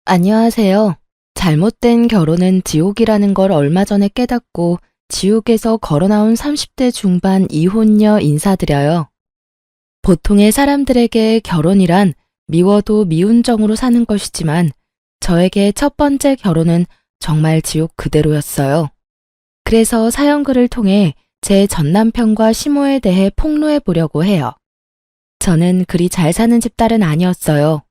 안녕하세요. 잘못된 결혼은 지옥이라는 걸 얼마 전에 깨닫고 지옥에서 걸어나온 30대 중반 이혼녀 인사드려요. 보통의 사람들에게 결혼이란 미워도 미운 정으로 사는 것이지만 저에게 첫 번째 결혼은 정말 지옥 그대로였어요. 그래서 사연글을 통해 제 전남편과 시모에 대해 폭로해 보려고 해요. 저는 그리 잘 사는 집딸은 아니었어요.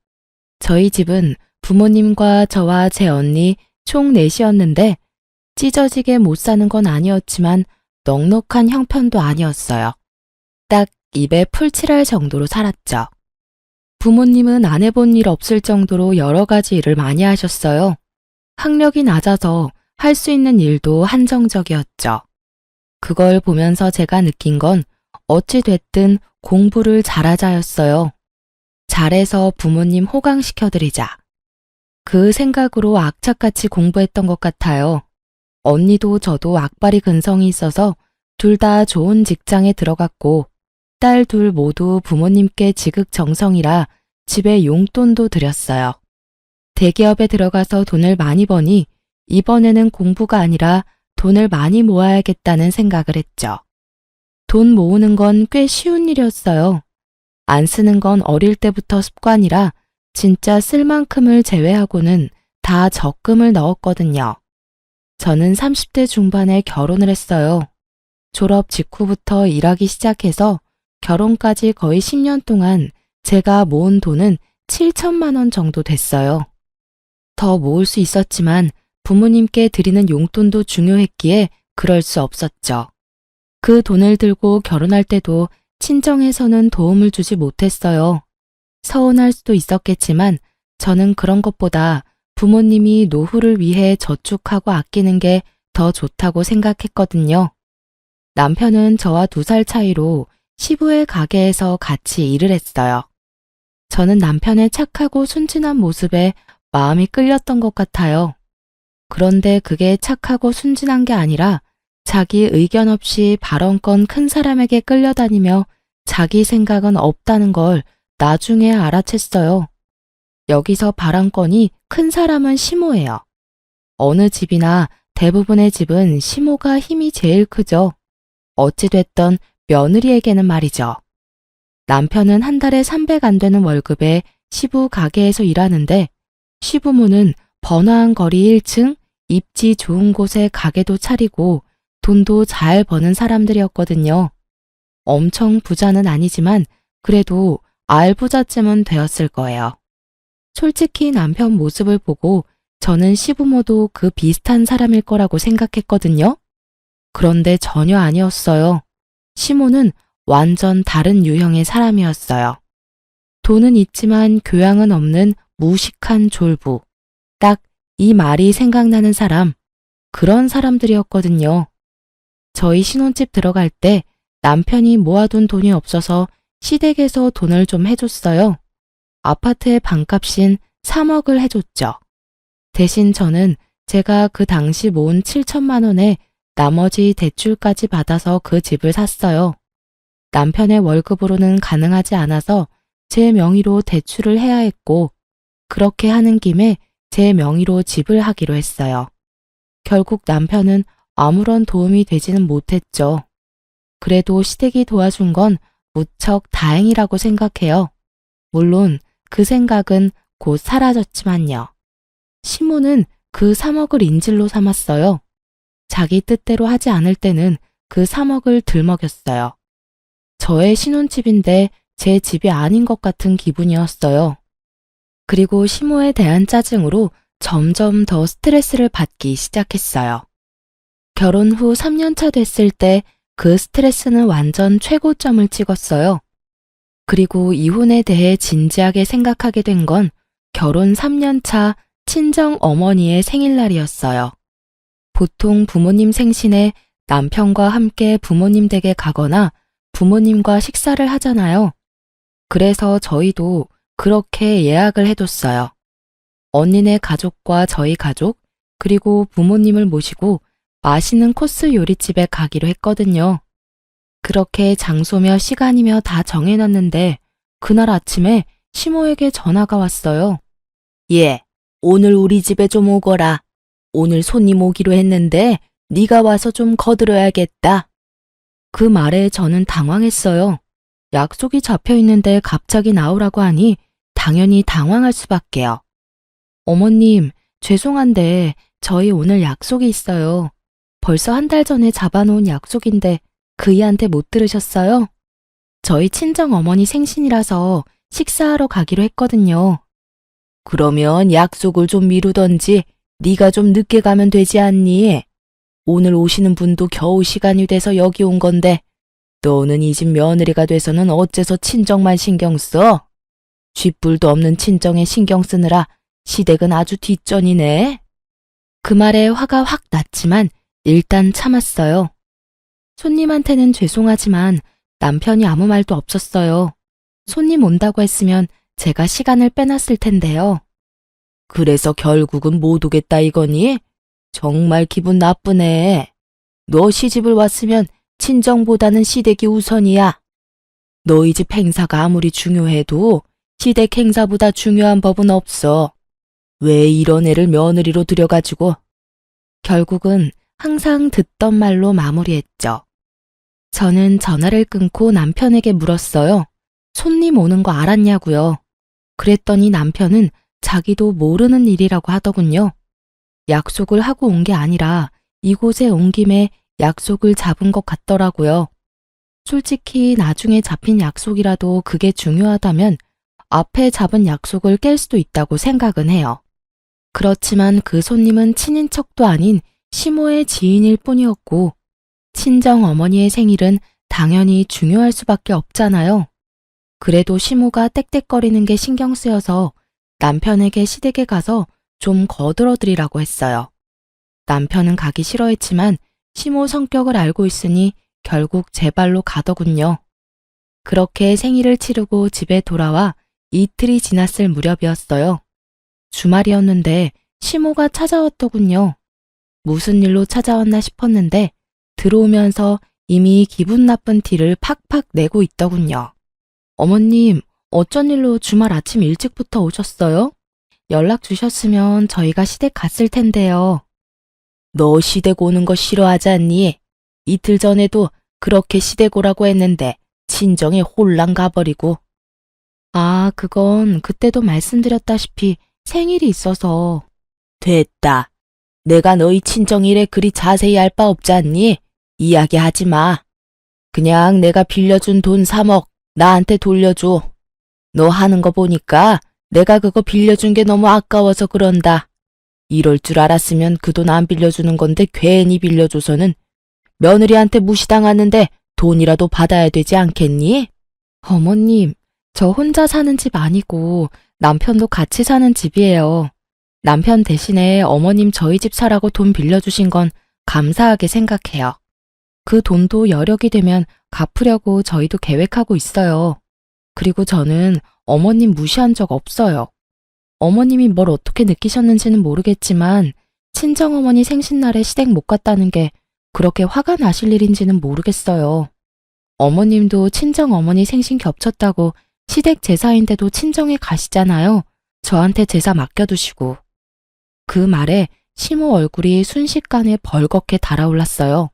저희 집은 부모님과 저와 제 언니 총 넷이었는데 찢어지게 못 사는 건 아니었지만 넉넉한 형편도 아니었어요. 딱 입에 풀 칠할 정도로 살았죠. 부모님은 안 해본 일 없을 정도로 여러 가지 일을 많이 하셨어요. 학력이 낮아서 할 수 있는 일도 한정적이었죠. 그걸 보면서 제가 느낀 건 어찌 됐든 공부를 잘하자였어요. 잘해서 부모님 호강시켜드리자. 그 생각으로 악착같이 공부했던 것 같아요. 언니도 저도 악바리 근성이 있어서 둘 다 좋은 직장에 들어갔고 딸 둘 모두 부모님께 지극정성이라 집에 용돈도 드렸어요. 대기업에 들어가서 돈을 많이 버니 이번에는 공부가 아니라 돈을 많이 모아야겠다는 생각을 했죠. 돈 모으는 건 꽤 쉬운 일이었어요. 안 쓰는 건 어릴 때부터 습관이라 진짜 쓸 만큼을 제외하고는 다 적금을 넣었거든요. 저는 30대 중반에 결혼을 했어요. 졸업 직후부터 일하기 시작해서 결혼까지 거의 10년 동안 제가 모은 돈은 7천만 원 정도 됐어요. 더 모을 수 있었지만 부모님께 드리는 용돈도 중요했기에 그럴 수 없었죠. 그 돈을 들고 결혼할 때도 친정에서는 도움을 주지 못했어요. 서운할 수도 있었겠지만 저는 그런 것보다 부모님이 노후를 위해 저축하고 아끼는 게 더 좋다고 생각했거든요. 남편은 저와 2살 차이로 시부의 가게에서 같이 일을 했어요. 저는 남편의 착하고 순진한 모습에 마음이 끌렸던 것 같아요. 그런데 그게 착하고 순진한 게 아니라 자기 의견 없이 발언권 큰 사람에게 끌려다니며 자기 생각은 없다는 걸 나중에 알아챘어요. 여기서 발언권이 큰 사람은 시모예요. 어느 집이나 대부분의 집은 시모가 힘이 제일 크죠. 어찌됐던 며느리에게는 말이죠. 남편은 한 달에 300 안 되는 월급에 시부 가게에서 일하는데 시부모는 번화한 거리 1층, 입지 좋은 곳에 가게도 차리고 돈도 잘 버는 사람들이었거든요. 엄청 부자는 아니지만 그래도 알부자쯤은 되었을 거예요. 솔직히 남편 모습을 보고 저는 시부모도 그 비슷한 사람일 거라고 생각했거든요. 그런데 전혀 아니었어요. 시모는 완전 다른 유형의 사람이었어요. 돈은 있지만 교양은 없는 무식한 졸부. 딱 이 말이 생각나는 사람, 그런 사람들이었거든요. 저희 신혼집 들어갈 때 남편이 모아둔 돈이 없어서 시댁에서 돈을 좀 해줬어요. 아파트의 방값인 3억을 해줬죠. 대신 저는 제가 그 당시 모은 7천만 원에 나머지 대출까지 받아서 그 집을 샀어요. 남편의 월급으로는 가능하지 않아서 제 명의로 대출을 해야 했고 그렇게 하는 김에 제 명의로 집을 하기로 했어요. 결국 남편은 아무런 도움이 되지는 못했죠. 그래도 시댁이 도와준 건 무척 다행이라고 생각해요. 물론 그 생각은 곧 사라졌지만요. 시모는 그 3억을 인질로 삼았어요. 자기 뜻대로 하지 않을 때는 그 3억을 들먹였어요. 저의 신혼집인데 제 집이 아닌 것 같은 기분이었어요. 그리고 시모에 대한 짜증으로 점점 더 스트레스를 받기 시작했어요. 결혼 후 3년 차 됐을 때 그 스트레스는 완전 최고점을 찍었어요. 그리고 이혼에 대해 진지하게 생각하게 된 건 결혼 3년 차 친정 어머니의 생일날이었어요. 보통 부모님 생신에 남편과 함께 부모님 댁에 가거나 부모님과 식사를 하잖아요. 그래서 저희도 그렇게 예약을 해뒀어요. 언니네 가족과 저희 가족, 그리고 부모님을 모시고 맛있는 코스 요리집에 가기로 했거든요. 그렇게 장소며 시간이며 다 정해놨는데 그날 아침에 시모에게 전화가 왔어요. 얘, 오늘 우리 집에 좀 오거라. 오늘 손님 오기로 했는데 네가 와서 좀 거들어야겠다. 그 말에 저는 당황했어요. 약속이 잡혀 있는데 갑자기 나오라고 하니 당연히 당황할 수밖에요. 어머님, 죄송한데 저희 오늘 약속이 있어요. 벌써 한 달 전에 잡아놓은 약속인데 그이한테 못 들으셨어요? 저희 친정 어머니 생신이라서 식사하러 가기로 했거든요. 그러면 약속을 좀 미루던지 네가 좀 늦게 가면 되지 않니? 오늘 오시는 분도 겨우 시간이 돼서 여기 온 건데 너는 이 집 며느리가 돼서는 어째서 친정만 신경 써? 쥐뿔도 없는 친정에 신경 쓰느라 시댁은 아주 뒷전이네. 그 말에 화가 확 났지만 일단 참았어요. 손님한테는 죄송하지만 남편이 아무 말도 없었어요. 손님 온다고 했으면 제가 시간을 빼놨을 텐데요. 그래서 결국은 못 오겠다 이거니? 정말 기분 나쁘네. 너 시집을 왔으면 친정보다는 시댁이 우선이야. 너희 집 행사가 아무리 중요해도 시댁 행사보다 중요한 법은 없어. 왜 이런 애를 며느리로 들여가지고. 결국은 항상 듣던 말로 마무리했죠. 저는 전화를 끊고 남편에게 물었어요. 손님 오는 거 알았냐고요. 그랬더니 남편은 자기도 모르는 일이라고 하더군요. 약속을 하고 온 게 아니라 이곳에 온 김에 약속을 잡은 것 같더라고요. 솔직히 나중에 잡힌 약속이라도 그게 중요하다면 앞에 잡은 약속을 깰 수도 있다고 생각은 해요. 그렇지만 그 손님은 친인척도 아닌 시모의 지인일 뿐이었고 친정 어머니의 생일은 당연히 중요할 수밖에 없잖아요. 그래도 시모가 떽떽거리는 게 신경 쓰여서 남편에게 시댁에 가서 좀 거들어드리라고 했어요. 남편은 가기 싫어했지만 시모 성격을 알고 있으니 결국 제 발로 가더군요. 그렇게 생일을 치르고 집에 돌아와 이틀이 지났을 무렵이었어요. 주말이었는데 시모가 찾아왔더군요. 무슨 일로 찾아왔나 싶었는데 들어오면서 이미 기분 나쁜 티를 팍팍 내고 있더군요. 어머님, 어쩐 일로 주말 아침 일찍부터 오셨어요? 연락 주셨으면 저희가 시댁 갔을 텐데요. 너 시댁 오는 거 싫어하지 않니? 이틀 전에도 그렇게 시댁 오라고 했는데 친정에 홀랑 가버리고. 아, 그건 그때도 말씀드렸다시피 생일이 있어서. 됐다. 내가 너희 친정 일에 그리 자세히 알 바 없지 않니? 이야기하지 마. 그냥 내가 빌려준 돈 3억 나한테 돌려줘. 너 하는 거 보니까 내가 그거 빌려준 게 너무 아까워서 그런다. 이럴 줄 알았으면 그 돈 안 빌려주는 건데 괜히 빌려줘서는 며느리한테 무시당하는데 돈이라도 받아야 되지 않겠니? 어머님, 저 혼자 사는 집 아니고 남편도 같이 사는 집이에요. 남편 대신에 어머님 저희 집 사라고 돈 빌려주신 건 감사하게 생각해요. 그 돈도 여력이 되면 갚으려고 저희도 계획하고 있어요. 그리고 저는 어머님 무시한 적 없어요. 어머님이 뭘 어떻게 느끼셨는지는 모르겠지만 친정어머니 생신날에 시댁 못 갔다는 게 그렇게 화가 나실 일인지는 모르겠어요. 어머님도 친정어머니 생신 겹쳤다고 시댁 제사인데도 친정에 가시잖아요. 저한테 제사 맡겨두시고. 그 말에 시모 얼굴이 순식간에 벌겋게 달아올랐어요.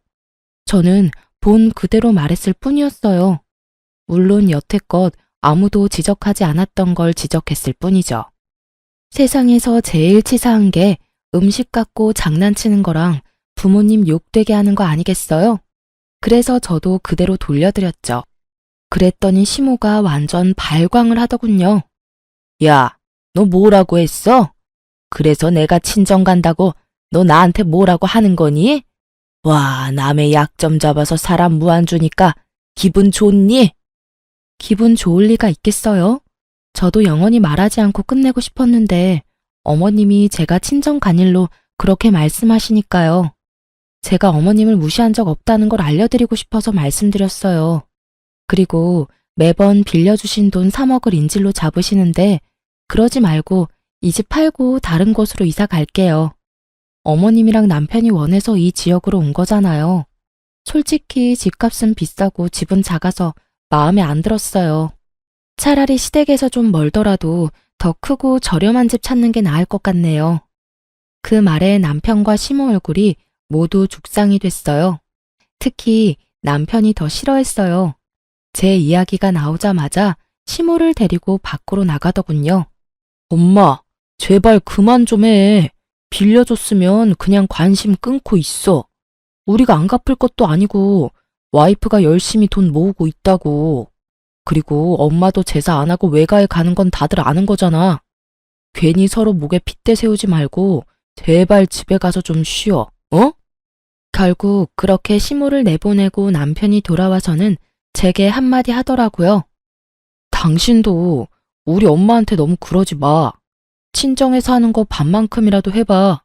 저는 본 그대로 말했을 뿐이었어요. 물론 여태껏 아무도 지적하지 않았던 걸 지적했을 뿐이죠. 세상에서 제일 치사한 게 음식 갖고 장난치는 거랑 부모님 욕되게 하는 거 아니겠어요? 그래서 저도 그대로 돌려드렸죠. 그랬더니 시모가 완전 발광을 하더군요. 야, 너 뭐라고 했어? 그래서 내가 친정 간다고 너 나한테 뭐라고 하는 거니? 와, 남의 약점 잡아서 사람 무안 주니까 기분 좋니? 기분 좋을 리가 있겠어요? 저도 영원히 말하지 않고 끝내고 싶었는데 어머님이 제가 친정 간 일로 그렇게 말씀하시니까요. 제가 어머님을 무시한 적 없다는 걸 알려드리고 싶어서 말씀드렸어요. 그리고 매번 빌려주신 돈 3억을 인질로 잡으시는데 그러지 말고 이 집 팔고 다른 곳으로 이사 갈게요. 어머님이랑 남편이 원해서 이 지역으로 온 거잖아요. 솔직히 집값은 비싸고 집은 작아서 마음에 안 들었어요. 차라리 시댁에서 좀 멀더라도 더 크고 저렴한 집 찾는 게 나을 것 같네요. 그 말에 남편과 시모 얼굴이 모두 죽상이 됐어요. 특히 남편이 더 싫어했어요. 제 이야기가 나오자마자 시모를 데리고 밖으로 나가더군요. 엄마, 제발 그만 좀 해. 빌려줬으면 그냥 관심 끊고 있어. 우리가 안 갚을 것도 아니고 와이프가 열심히 돈 모으고 있다고. 그리고 엄마도 제사 안 하고 외가에 가는 건 다들 아는 거잖아. 괜히 서로 목에 핏대 세우지 말고 제발 집에 가서 좀 쉬어. 어? 결국 그렇게 시모를 내보내고 남편이 돌아와서는 제게 한마디 하더라고요. 당신도 우리 엄마한테 너무 그러지 마. 친정에서 하는 거 반만큼이라도 해봐.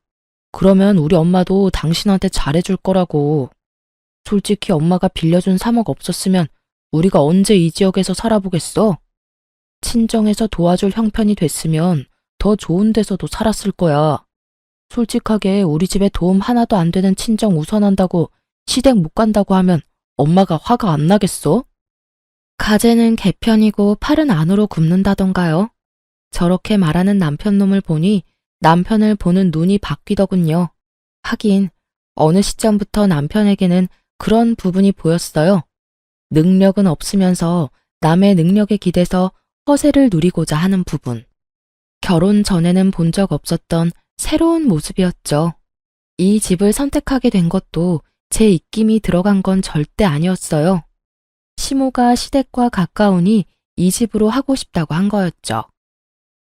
그러면 우리 엄마도 당신한테 잘해줄 거라고. 솔직히 엄마가 빌려준 3억 없었으면 우리가 언제 이 지역에서 살아보겠어? 친정에서 도와줄 형편이 됐으면 더 좋은 데서도 살았을 거야. 솔직하게 우리 집에 도움 하나도 안 되는 친정 우선한다고 시댁 못 간다고 하면 엄마가 화가 안 나겠어? 가재는 개편이고 팔은 안으로 굽는다던가요. 저렇게 말하는 남편놈을 보니 남편을 보는 눈이 바뀌더군요. 하긴 어느 시점부터 남편에게는 그런 부분이 보였어요. 능력은 없으면서 남의 능력에 기대서 허세를 누리고자 하는 부분. 결혼 전에는 본 적 없었던 새로운 모습이었죠. 이 집을 선택하게 된 것도 제 입김이 들어간 건 절대 아니었어요. 시모가 시댁과 가까우니 이 집으로 하고 싶다고 한 거였죠.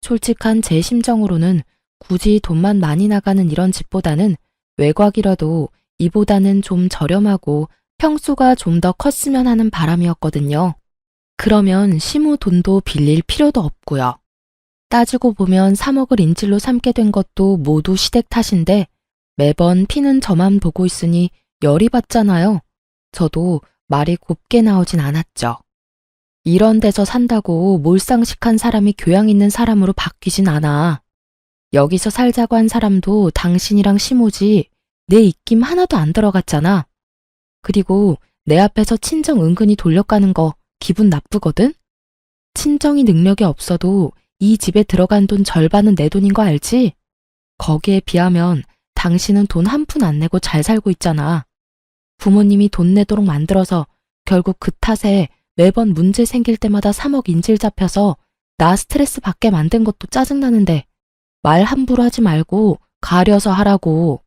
솔직한 제 심정으로는 굳이 돈만 많이 나가는 이런 집보다는 외곽이라도 이보다는 좀 저렴하고 평수가 좀 더 컸으면 하는 바람이었거든요. 그러면 시모 돈도 빌릴 필요도 없고요. 따지고 보면 3억을 인질로 삼게 된 것도 모두 시댁 탓인데 매번 피는 저만 보고 있으니 열이 받잖아요. 저도 말이 곱게 나오진 않았죠. 이런 데서 산다고 몰상식한 사람이 교양 있는 사람으로 바뀌진 않아. 여기서 살자고 한 사람도 당신이랑 시모지 내 입김 하나도 안 들어갔잖아. 그리고 내 앞에서 친정 은근히 돌려가는 거 기분 나쁘거든? 친정이 능력이 없어도 이 집에 들어간 돈 절반은 내 돈인 거 알지? 거기에 비하면 당신은 돈 한 푼 안 내고 잘 살고 있잖아. 부모님이 돈 내도록 만들어서 결국 그 탓에 매번 문제 생길 때마다 3억 인질 잡혀서 나 스트레스 받게 만든 것도 짜증나는데 말 함부로 하지 말고 가려서 하라고.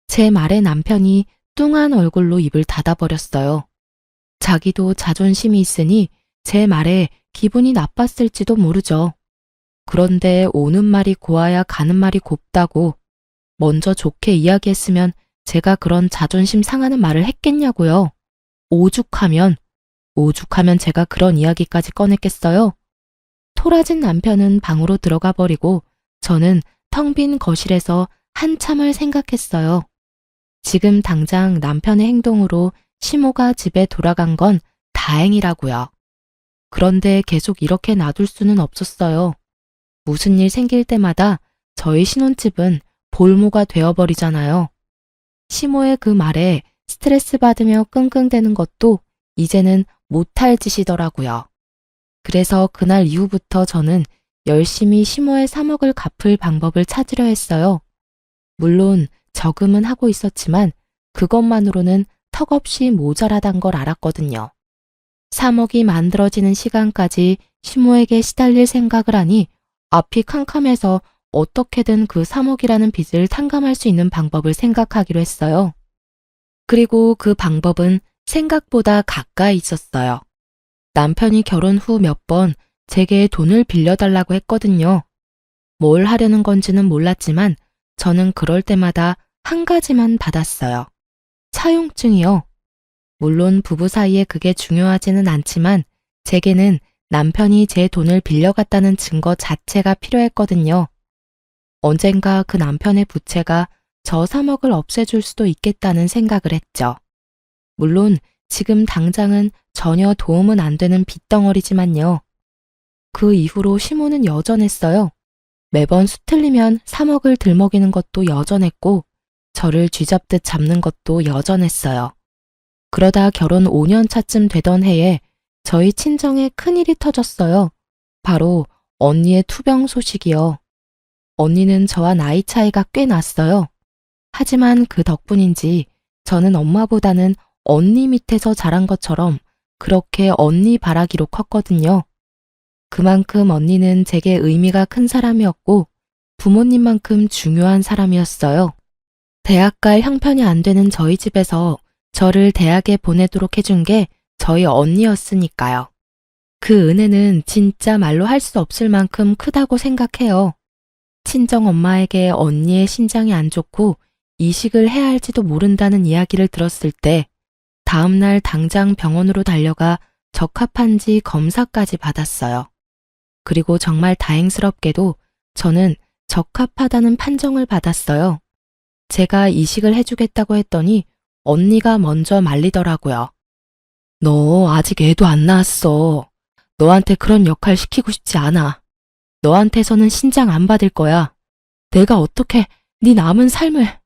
제 말에 남편이 뚱한 얼굴로 입을 닫아버렸어요. 자기도 자존심이 있으니 제 말에 기분이 나빴을지도 모르죠. 그런데 오는 말이 고와야 가는 말이 곱다고 먼저 좋게 이야기했으면 제가 그런 자존심 상하는 말을 했겠냐고요. 오죽하면 제가 그런 이야기까지 꺼냈겠어요. 토라진 남편은 방으로 들어가 버리고 저는 텅 빈 거실에서 한참을 생각했어요. 지금 당장 남편의 행동으로 시모가 집에 돌아간 건 다행이라고요. 그런데 계속 이렇게 놔둘 수는 없었어요. 무슨 일 생길 때마다 저희 신혼집은 볼모가 되어버리잖아요. 시모의 그 말에 스트레스 받으며 끙끙대는 것도 이제는 못할 짓이더라고요. 그래서 그날 이후부터 저는 열심히 시모의 3억을 갚을 방법을 찾으려 했어요. 물론 저금은 하고 있었지만 그것만으로는 턱없이 모자라단 걸 알았거든요. 3억이 만들어지는 시간까지 시모에게 시달릴 생각을 하니 앞이 캄캄해서 어떻게든 그 3억이라는 빚을 탕감할 수 있는 방법을 생각하기로 했어요. 그리고 그 방법은 생각보다 가까이 있었어요. 남편이 결혼 후 몇 번 제게 돈을 빌려달라고 했거든요. 뭘 하려는 건지는 몰랐지만 저는 그럴 때마다 한 가지만 받았어요. 차용증이요. 물론 부부 사이에 그게 중요하지는 않지만 제게는 남편이 제 돈을 빌려갔다는 증거 자체가 필요했거든요. 언젠가 그 남편의 부채가 저 3억을 없애줄 수도 있겠다는 생각을 했죠. 물론 지금 당장은 전혀 도움은 안 되는 빚덩어리지만요. 그 이후로 시모는 여전했어요. 매번 수틀리면 3억을 들먹이는 것도 여전했고 저를 쥐잡듯 잡는 것도 여전했어요. 그러다 결혼 5년 차쯤 되던 해에 저희 친정에 큰일이 터졌어요. 바로 언니의 투병 소식이요. 언니는 저와 나이 차이가 꽤 났어요. 하지만 그 덕분인지 저는 엄마보다는 언니 밑에서 자란 것처럼 그렇게 언니 바라기로 컸거든요. 그만큼 언니는 제게 의미가 큰 사람이었고 부모님만큼 중요한 사람이었어요. 대학 갈 형편이 안 되는 저희 집에서 저를 대학에 보내도록 해준 게 저희 언니였으니까요. 그 은혜는 진짜 말로 할 수 없을 만큼 크다고 생각해요. 친정 엄마에게 언니의 신장이 안 좋고 이식을 해야 할지도 모른다는 이야기를 들었을 때 다음날 당장 병원으로 달려가 적합한지 검사까지 받았어요. 그리고 정말 다행스럽게도 저는 적합하다는 판정을 받았어요. 제가 이식을 해주겠다고 했더니 언니가 먼저 말리더라고요. 너 아직 애도 안 낳았어. 너한테 그런 역할 시키고 싶지 않아. 너한테서는 신장 안 받을 거야. 내가 어떻게 네 남은 삶을...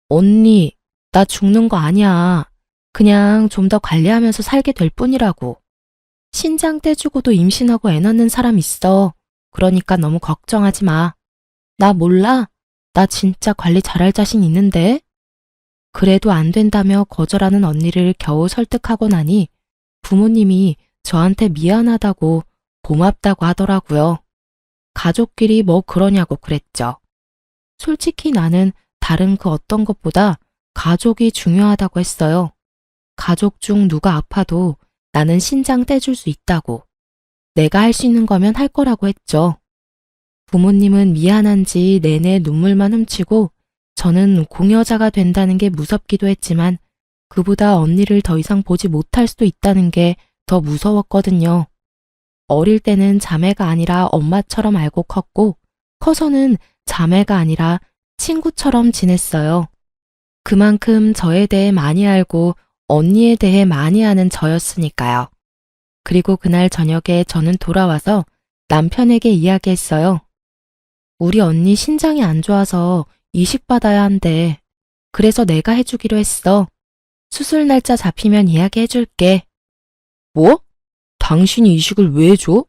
언니, 나 죽는 거 아니야. 그냥 좀 더 관리하면서 살게 될 뿐이라고. 신장 떼주고도 임신하고 애 낳는 사람 있어. 그러니까 너무 걱정하지 마. 나 몰라? 나 진짜 관리 잘할 자신 있는데? 그래도 안 된다며 거절하는 언니를 겨우 설득하고 나니 부모님이 저한테 미안하다고 고맙다고 하더라고요. 가족끼리 뭐 그러냐고 그랬죠. 솔직히 나는 다른 그 어떤 것보다 가족이 중요하다고 했어요. 가족 중 누가 아파도 나는 신장 떼줄 수 있다고. 내가 할 수 있는 거면 할 거라고 했죠. 부모님은 미안한지 내내 눈물만 훔치고 저는 공여자가 된다는 게 무섭기도 했지만 그보다 언니를 더 이상 보지 못할 수도 있다는 게 더 무서웠거든요. 어릴 때는 자매가 아니라 엄마처럼 알고 컸고 커서는 자매가 아니라 친구처럼 지냈어요. 그만큼 저에 대해 많이 알고 언니에 대해 많이 아는 저였으니까요. 그리고 그날 저녁에 저는 돌아와서 남편에게 이야기했어요. 우리 언니 신장이 안 좋아서 이식받아야 한대. 그래서 내가 해주기로 했어. 수술 날짜 잡히면 이야기해줄게. 뭐? 당신이 이식을 왜 줘?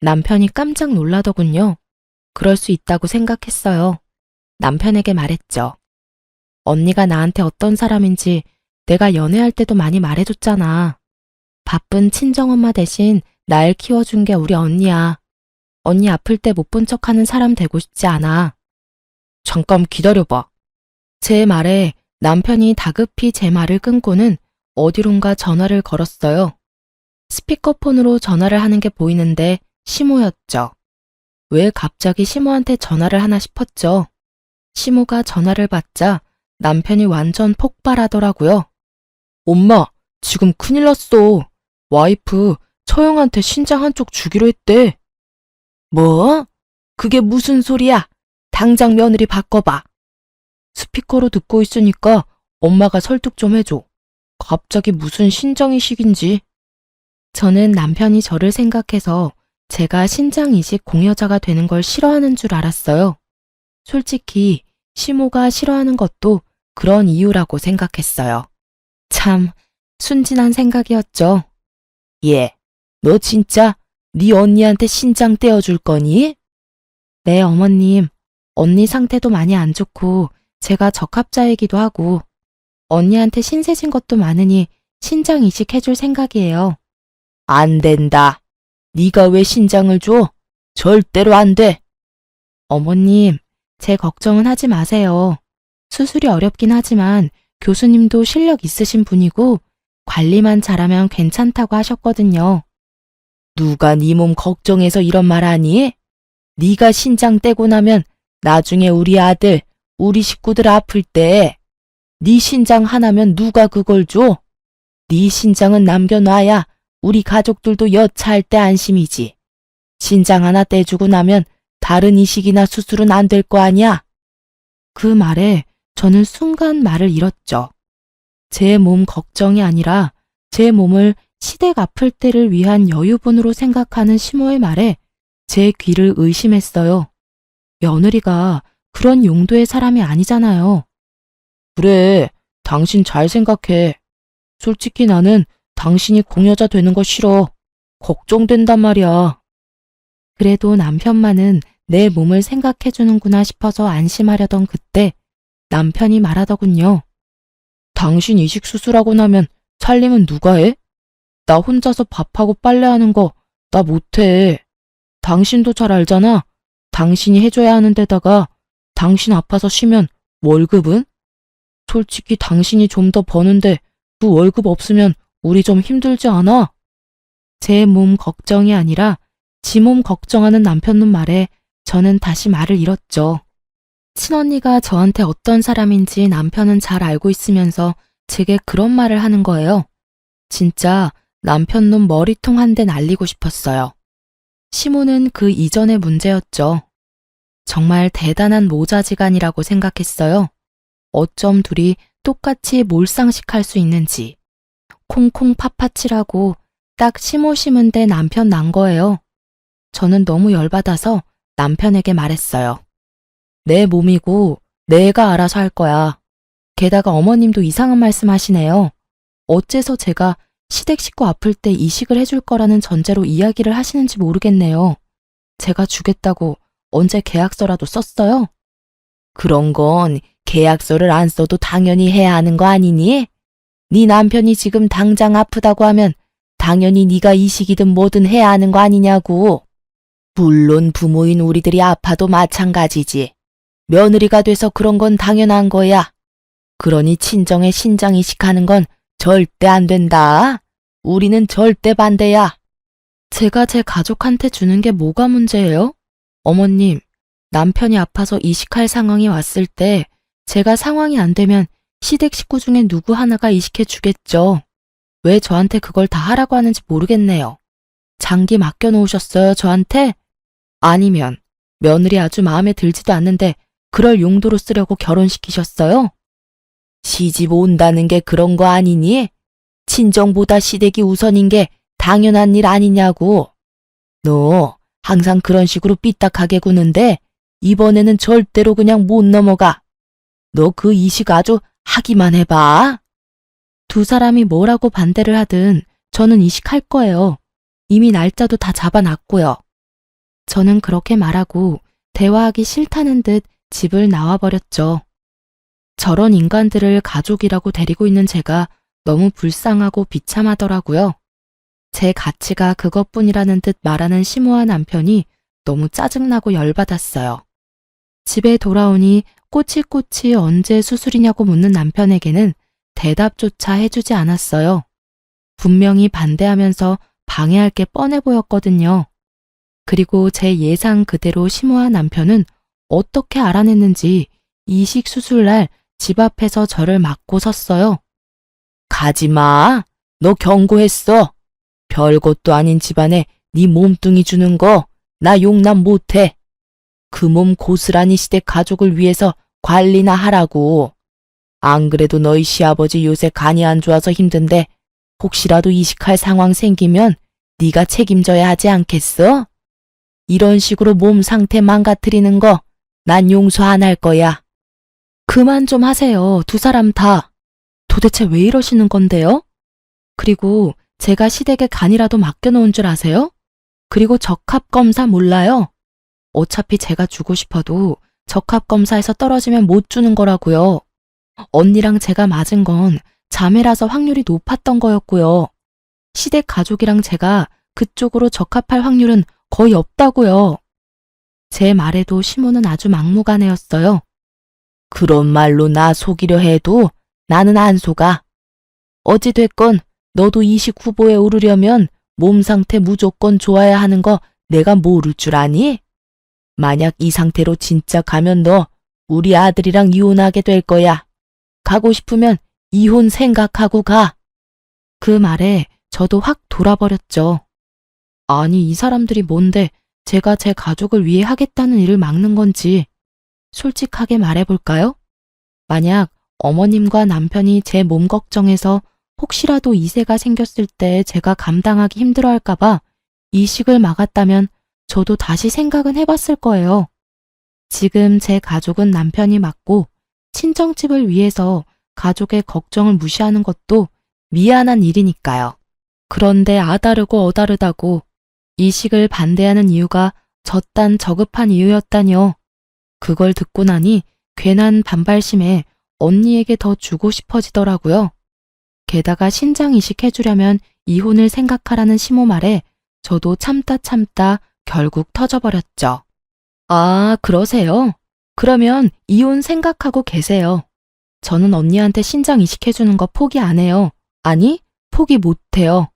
남편이 깜짝 놀라더군요. 그럴 수 있다고 생각했어요. 남편에게 말했죠. 언니가 나한테 어떤 사람인지 내가 연애할 때도 많이 말해줬잖아. 바쁜 친정엄마 대신 날 키워준 게 우리 언니야. 언니 아플 때 못 본 척하는 사람 되고 싶지 않아. 잠깐 기다려봐. 제 말에 남편이 다급히 제 말을 끊고는 어디론가 전화를 걸었어요. 스피커폰으로 전화를 하는 게 보이는데 시모였죠. 왜 갑자기 시모한테 전화를 하나 싶었죠. 시모가 전화를 받자 남편이 완전 폭발하더라고요. 엄마, 지금 큰일 났어. 와이프 처형한테 신장 한쪽 주기로 했대. 뭐? 그게 무슨 소리야? 당장 며느리 바꿔봐. 스피커로 듣고 있으니까 엄마가 설득 좀 해줘. 갑자기 무슨 신장 이식인지. 저는 남편이 저를 생각해서 제가 신장 이식 공여자가 되는 걸 싫어하는 줄 알았어요. 솔직히 시모가 싫어하는 것도 그런 이유라고 생각했어요. 참 순진한 생각이었죠. 얘, 너 진짜 네 언니한테 신장 떼어줄 거니? 네, 어머님. 언니 상태도 많이 안 좋고 제가 적합자이기도 하고 언니한테 신세진 것도 많으니 신장 이식해줄 생각이에요. 안 된다. 네가 왜 신장을 줘? 절대로 안 돼. 어머님, 제 걱정은 하지 마세요. 수술이 어렵긴 하지만 교수님도 실력 있으신 분이고 관리만 잘하면 괜찮다고 하셨거든요. 누가 네 몸 걱정해서 이런 말 하니? 네가 신장 떼고 나면 나중에 우리 아들, 우리 식구들 아플 때 네 신장 하나면 누가 그걸 줘? 네 신장은 남겨놔야 우리 가족들도 여차할 때 안심이지. 신장 하나 떼주고 나면 다른 이식이나 수술은 안 될 거 아니야? 그 말에 저는 순간 말을 잃었죠. 제 몸 걱정이 아니라 제 몸을 시댁 아플 때를 위한 여유분으로 생각하는 시모의 말에 제 귀를 의심했어요. 며느리가 그런 용도의 사람이 아니잖아요. 그래, 당신 잘 생각해. 솔직히 나는 당신이 공여자 되는 거 싫어. 걱정된단 말이야. 그래도 남편만은 내 몸을 생각해주는구나 싶어서 안심하려던 그때 남편이 말하더군요. 당신 이식 수술하고 나면 살림은 누가 해? 나 혼자서 밥하고 빨래하는 거 나 못해. 당신도 잘 알잖아. 당신이 해줘야 하는 데다가 당신 아파서 쉬면 월급은? 솔직히 당신이 좀 더 버는데 그 월급 없으면 우리 좀 힘들지 않아? 제 몸 걱정이 아니라 지 몸 걱정하는 남편 놈 말에 저는 다시 말을 잃었죠. 친언니가 저한테 어떤 사람인지 남편은 잘 알고 있으면서 제게 그런 말을 하는 거예요. 진짜 남편 놈 머리통 한 대 날리고 싶었어요. 시모는 그 이전의 문제였죠. 정말 대단한 모자지간이라고 생각했어요. 어쩜 둘이 똑같이 몰상식할 수 있는지. 콩콩 파파치라고 딱 시모 심은 데 남편 난 거예요. 저는 너무 열받아서 남편에게 말했어요. 내 몸이고 내가 알아서 할 거야. 게다가 어머님도 이상한 말씀 하시네요. 어째서 제가 시댁 식구 아플 때 이식을 해줄 거라는 전제로 이야기를 하시는지 모르겠네요. 제가 주겠다고 언제 계약서라도 썼어요? 그런 건 계약서를 안 써도 당연히 해야 하는 거 아니니? 네 남편이 지금 당장 아프다고 하면 당연히 네가 이식이든 뭐든 해야 하는 거 아니냐고. 물론 부모인 우리들이 아파도 마찬가지지. 며느리가 돼서 그런 건 당연한 거야. 그러니 친정에 신장 이식하는 건 절대 안 된다. 우리는 절대 반대야. 제가 제 가족한테 주는 게 뭐가 문제예요? 어머님, 남편이 아파서 이식할 상황이 왔을 때 제가 상황이 안 되면 시댁 식구 중에 누구 하나가 이식해 주겠죠. 왜 저한테 그걸 다 하라고 하는지 모르겠네요. 장기 맡겨놓으셨어요, 저한테? 아니면 며느리 아주 마음에 들지도 않는데 그럴 용도로 쓰려고 결혼시키셨어요? 시집 온다는 게 그런 거 아니니? 친정보다 시댁이 우선인 게 당연한 일 아니냐고. 너 항상 그런 식으로 삐딱하게 구는데 이번에는 절대로 그냥 못 넘어가. 너 그 이식 아주 하기만 해봐. 두 사람이 뭐라고 반대를 하든 저는 이식할 거예요. 이미 날짜도 다 잡아놨고요. 저는 그렇게 말하고 대화하기 싫다는 듯 집을 나와버렸죠. 저런 인간들을 가족이라고 데리고 있는 제가 너무 불쌍하고 비참하더라고요. 제 가치가 그것뿐이라는 듯 말하는 시모한 남편이 너무 짜증나고 열받았어요. 집에 돌아오니 꼬치꼬치 언제 수술이냐고 묻는 남편에게는 대답조차 해주지 않았어요. 분명히 반대하면서 방해할 게 뻔해 보였거든요. 그리고 제 예상 그대로 시모한 남편은 어떻게 알아냈는지 이식 수술날 집 앞에서 저를 막고 섰어요. 가지마. 너 경고했어. 별것도 아닌 집안에 네 몸뚱이 주는 거 나 용납 못해. 그 몸 고스란히 시댁 가족을 위해서 관리나 하라고. 안 그래도 너희 시아버지 요새 간이 안 좋아서 힘든데 혹시라도 이식할 상황 생기면 네가 책임져야 하지 않겠어? 이런 식으로 몸 상태 망가뜨리는 거 난 용서 안 할 거야. 그만 좀 하세요. 두 사람 다. 도대체 왜 이러시는 건데요? 그리고 제가 시댁에 간이라도 맡겨놓은 줄 아세요? 그리고 적합검사 몰라요? 어차피 제가 주고 싶어도 적합검사에서 떨어지면 못 주는 거라고요. 언니랑 제가 맞은 건 자매라서 확률이 높았던 거였고요. 시댁 가족이랑 제가 그쪽으로 적합할 확률은 거의 없다고요. 제 말에도 시모는 아주 막무가내였어요. 그런 말로 나 속이려 해도 나는 안 속아. 어찌됐건 너도 이식 후보에 오르려면 몸 상태 무조건 좋아야 하는 거 내가 모를 줄 아니? 만약 이 상태로 진짜 가면 너 우리 아들이랑 이혼하게 될 거야. 가고 싶으면 이혼 생각하고 가. 그 말에 저도 확 돌아버렸죠. 아니, 이 사람들이 뭔데 제가 제 가족을 위해 하겠다는 일을 막는 건지 솔직하게 말해볼까요? 만약 어머님과 남편이 제 몸 걱정해서 혹시라도 이세가 생겼을 때 제가 감당하기 힘들어할까봐 이식을 막았다면 저도 다시 생각은 해봤을 거예요. 지금 제 가족은 남편이 맞고 친정집을 위해서 가족의 걱정을 무시하는 것도 미안한 일이니까요. 그런데 아다르고 어다르다고 이식을 반대하는 이유가 저딴 저급한 이유였다뇨. 그걸 듣고 나니 괜한 반발심에 언니에게 더 주고 싶어지더라고요. 게다가 신장 이식해주려면 이혼을 생각하라는 시모 말에 저도 참다 결국 터져버렸죠. 아, 그러세요? 그러면 이혼 생각하고 계세요. 저는 언니한테 신장 이식해주는 거 포기 안 해요. 아니, 포기 못 해요.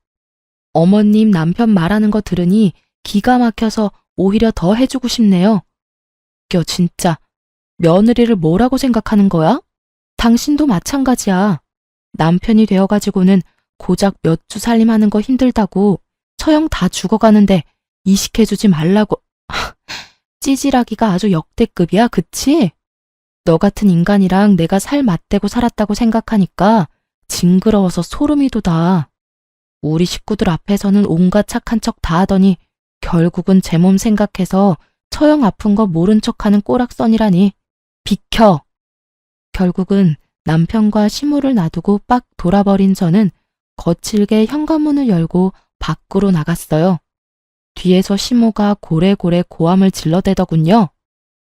어머님 남편 말하는 거 들으니 기가 막혀서 오히려 더 해주고 싶네요. 웃겨, 진짜. 며느리를 뭐라고 생각하는 거야? 당신도 마찬가지야. 남편이 되어가지고는 고작 몇 주 살림하는 거 힘들다고 처형 다 죽어가는데 이식해주지 말라고. 찌질하기가 아주 역대급이야, 그치? 너 같은 인간이랑 내가 살 맞대고 살았다고 생각하니까 징그러워서 소름이 돋아. 우리 식구들 앞에서는 온갖 착한 척 다 하더니 결국은 제 몸 생각해서 처형 아픈 거 모른 척하는 꼬락선이라니. 비켜! 결국은 남편과 시모를 놔두고 빡 돌아버린 저는 거칠게 현관문을 열고 밖으로 나갔어요. 뒤에서 시모가 고래고래 고함을 질러대더군요.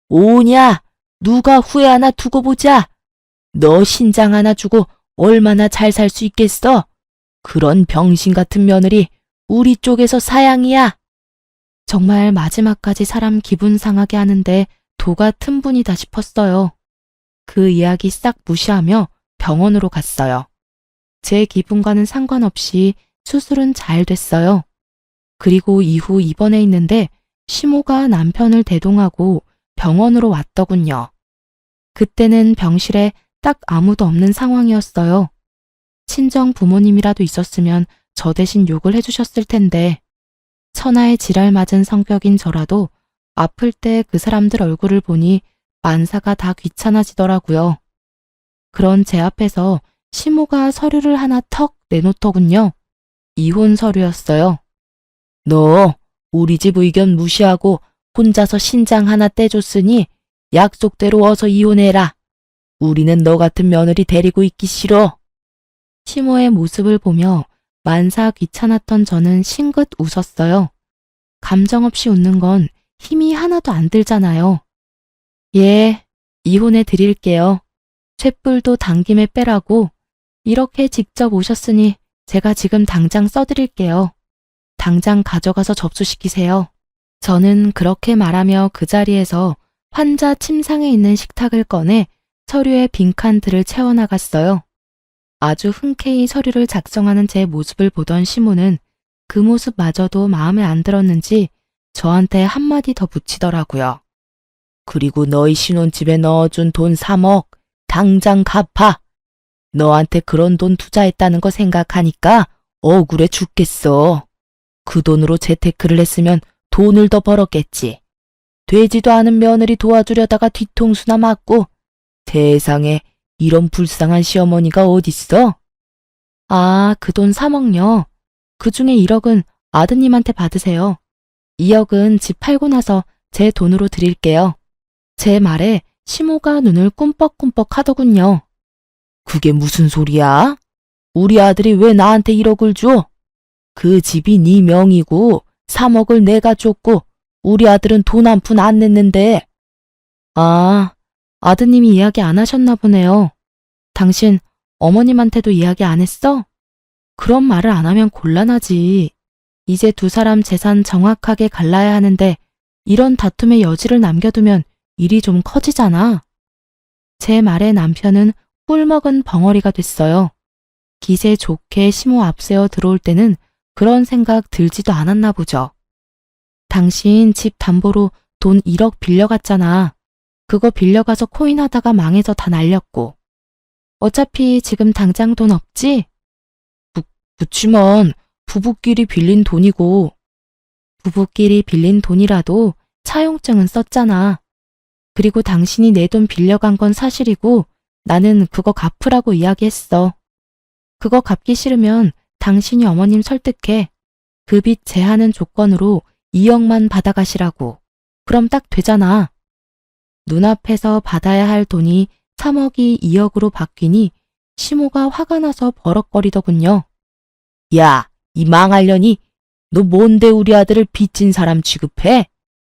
오냐! 누가 후회 하나 두고 보자! 너 신장 하나 주고 얼마나 잘 살 수 있겠어? 그런 병신 같은 며느리 우리 쪽에서 사양이야. 정말 마지막까지 사람 기분 상하게 하는데 도가 틈분이다 싶었어요. 그 이야기 싹 무시하며 병원으로 갔어요. 제 기분과는 상관없이 수술은 잘 됐어요. 그리고 이후 입원해 있는데 시모가 남편을 대동하고 병원으로 왔더군요. 그때는 병실에 딱 아무도 없는 상황이었어요. 친정 부모님이라도 있었으면 저 대신 욕을 해주셨을 텐데 천하의 지랄 맞은 성격인 저라도 아플 때 그 사람들 얼굴을 보니 만사가 다 귀찮아지더라고요. 그런 제 앞에서 시모가 서류를 하나 턱 내놓더군요. 이혼 서류였어요. 너 우리 집 의견 무시하고 혼자서 신장 하나 떼줬으니 약속대로 어서 이혼해라. 우리는 너 같은 며느리 데리고 있기 싫어. 시모의 모습을 보며 만사 귀찮았던 저는 싱긋 웃었어요. 감정 없이 웃는 건 힘이 하나도 안 들잖아요. 예, 이혼해 드릴게요. 쇳불도 당김에 빼라고. 이렇게 직접 오셨으니 제가 지금 당장 써드릴게요. 당장 가져가서 접수시키세요. 저는 그렇게 말하며 그 자리에서 환자 침상에 있는 식탁을 꺼내 서류에 빈칸들을 채워나갔어요. 아주 흔쾌히 서류를 작성하는 제 모습을 보던 시모는 그 모습마저도 마음에 안 들었는지 저한테 한마디 더 붙이더라고요. 그리고 너희 신혼집에 넣어준 돈 3억 당장 갚아. 너한테 그런 돈 투자했다는 거 생각하니까 억울해 죽겠어. 그 돈으로 재테크를 했으면 돈을 더 벌었겠지. 되지도 않은 며느리 도와주려다가 뒤통수나 맞고. 세상에 이런 불쌍한 시어머니가 어딨어? 아, 그 돈 3억요. 그중에 1억은 아드님한테 받으세요. 2억은 집 팔고 나서 제 돈으로 드릴게요. 제 말에 시모가 눈을 꿈뻑꿈뻑 하더군요. 그게 무슨 소리야? 우리 아들이 왜 나한테 1억을 줘? 그 집이 네 명이고 3억을 내가 줬고 우리 아들은 돈 한 푼 안 냈는데. 아, 아드님이 이야기 안 하셨나 보네요. 당신 어머님한테도 이야기 안 했어? 그런 말을 안 하면 곤란하지. 이제 두 사람 재산 정확하게 갈라야 하는데 이런 다툼의 여지를 남겨두면 일이 좀 커지잖아. 제 말에 남편은 꿀먹은 벙어리가 됐어요. 기세 좋게 시모 앞세워 들어올 때는 그런 생각 들지도 않았나 보죠. 당신 집 담보로 돈 1억 빌려갔잖아. 그거 빌려가서 코인 하다가 망해서 다 날렸고. 어차피 지금 당장 돈 없지? 그치만 부부끼리 빌린 돈이고. 부부끼리 빌린 돈이라도 차용증은 썼잖아. 그리고 당신이 내 돈 빌려간 건 사실이고 나는 그거 갚으라고 이야기했어. 그거 갚기 싫으면 당신이 어머님 설득해. 그 빚 제하는 조건으로 2억만 받아가시라고. 그럼 딱 되잖아. 눈앞에서 받아야 할 돈이 3억이 2억으로 바뀌니 시모가 화가 나서 버럭거리더군요. 야, 이 망할년이 너 뭔데 우리 아들을 빚진 사람 취급해?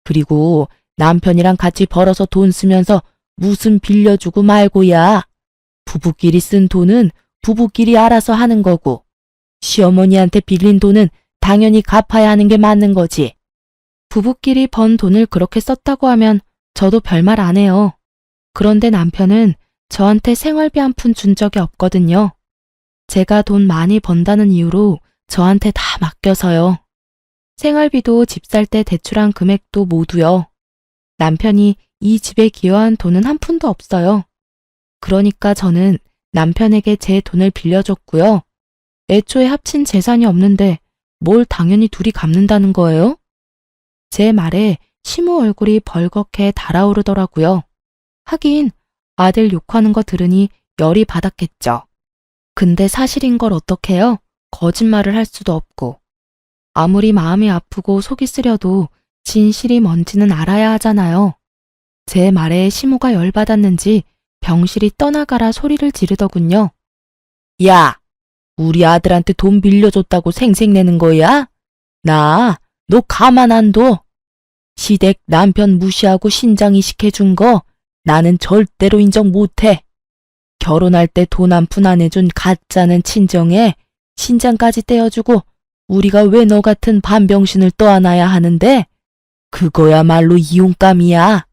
그리고 남편이랑 같이 벌어서 돈 쓰면서 무슨 빌려주고 말고야. 부부끼리 쓴 돈은 부부끼리 알아서 하는 거고, 시어머니한테 빌린 돈은 당연히 갚아야 하는 게 맞는 거지. 부부끼리 번 돈을 그렇게 썼다고 하면 저도 별말 안 해요. 그런데 남편은 저한테 생활비 한 푼 준 적이 없거든요. 제가 돈 많이 번다는 이유로 저한테 다 맡겨서요. 생활비도 집 살 때 대출한 금액도 모두요. 남편이 이 집에 기여한 돈은 한 푼도 없어요. 그러니까 저는 남편에게 제 돈을 빌려줬고요. 애초에 합친 재산이 없는데 뭘 당연히 둘이 갚는다는 거예요? 제 말에 시모 얼굴이 벌겋게 달아오르더라고요. 하긴 아들 욕하는 거 들으니 열이 받았겠죠. 근데 사실인 걸 어떡해요? 거짓말을 할 수도 없고. 아무리 마음이 아프고 속이 쓰려도 진실이 뭔지는 알아야 하잖아요. 제 말에 시모가 열받았는지 병실이 떠나가라 소리를 지르더군요. 야, 우리 아들한테 돈 빌려줬다고 생색내는 거야? 너 가만 안 둬. 시댁 남편 무시하고 신장 이식해준 거 나는 절대로 인정 못해. 결혼할 때 돈 한 푼 안 해준 가짜는 친정에 신장까지 떼어주고 우리가 왜 너 같은 반병신을 떠안아야 하는데? 그거야말로 이용감이야.